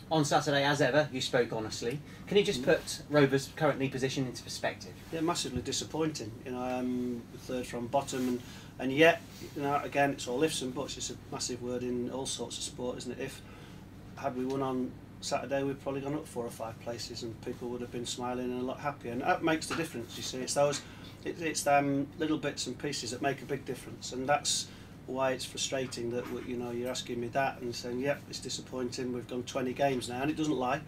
On Saturday, as ever, you spoke honestly. Can you just put Rovers' currently position into perspective? Yeah, massively disappointing. You know, third from bottom, and yet, you know, again, it's all ifs and buts. It's a massive word in all sorts of sport, isn't it? If had we won on Saturday, we'd probably gone up 4 or 5 places, and people would have been smiling and a lot happier. And that makes the difference. You see, it's those, it's them little bits and pieces that make a big difference, and that's why it's frustrating that, you know, you're asking me that and saying, yep, it's disappointing, we've done 20 games now, and it doesn't lie,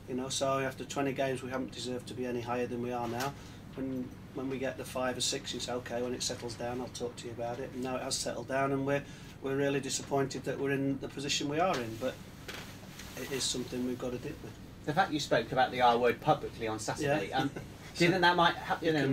you know, so after 20 games we haven't deserved to be any higher than we are now. And when we get the 5 or 6, you say, okay, when it settles down I'll talk to you about it. And now it has settled down, and we're really disappointed that we're in the position we are in, but it is something we've got to deal with. The fact you spoke about the R word publicly on Saturday, Yeah. do you think that might,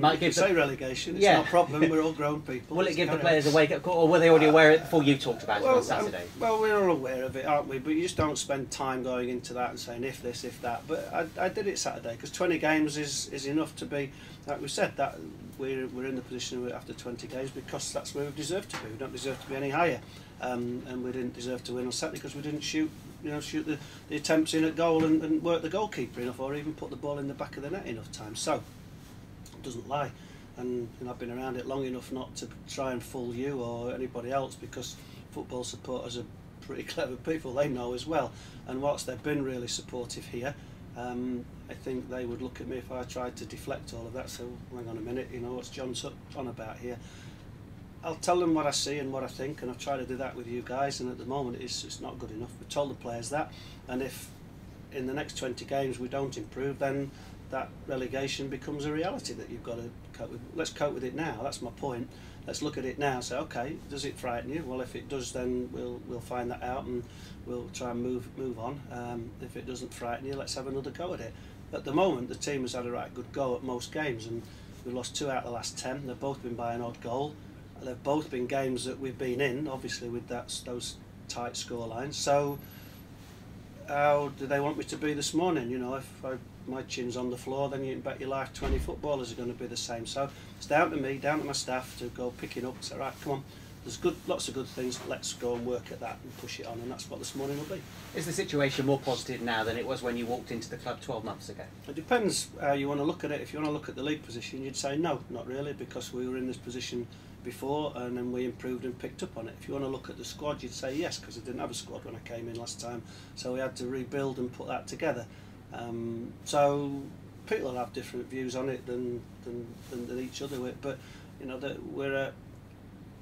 might give say relegation? It's not a problem. We're all grown people. Will it give the players a wake-up call, or were they already aware of it before you talked about it on Saturday? Well, we're all aware of it, aren't we? But you just don't spend time going into that and saying if this, if that. But I did it Saturday because 20 games is enough to be, like we said, that we're in the position after 20 games because that's where we deserve to be. We don't deserve to be any higher, and we didn't deserve to win on Saturday because we didn't shoot the attempts in at goal and work the goalkeeper enough, or even put the ball in the back of the net enough time. So it doesn't lie, and I've been around it long enough not to try and fool you or anybody else, because football supporters are pretty clever people, they know as well. And whilst they've been really supportive here, I think they would look at me if I tried to deflect all of that. So hang on a minute, you know, what's John on about here? I'll tell them what I see and what I think, and I've tried to do that with you guys, and at the moment it's not good enough. We've told the players that, and if in the next 20 games we don't improve, then that relegation becomes a reality that you've got to cope with. Let's cope with it now, that's my point. Let's look at it now and say, okay, does it frighten you? Well, if it does, then we'll find that out and we'll try and move on. If it doesn't frighten you, let's have another go at it. At the moment, the team has had a right good go at most games, and we've lost 2 out of the last 10. They've both been by an odd goal. They've both been games that we've been in, obviously with those tight scorelines. So how do they want me to be this morning? You know, if my chin's on the floor, then you can bet your life 20 footballers are going to be the same. So it's down to me, down to my staff to go picking up and say, right, come on, there's lots of good things, let's go and work at that and push it on, and that's what this morning will be. Is the situation more positive now than it was when you walked into the club 12 months ago? It depends how you want to look at it. If you want to look at the league position, you'd say no, not really, because we were in this position before and then we improved and picked up on it. If you want to look at the squad, you'd say yes, because I didn't have a squad when I came in last time, so we had to rebuild and put that together. So people have different views on it than each other, but you know that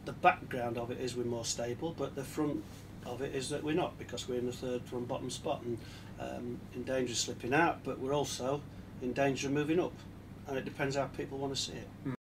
the background of it is we're more stable, but the front of it is that we're not, because we're in the third from bottom spot and in danger of slipping out, but we're also in danger of moving up, and it depends how people want to see it.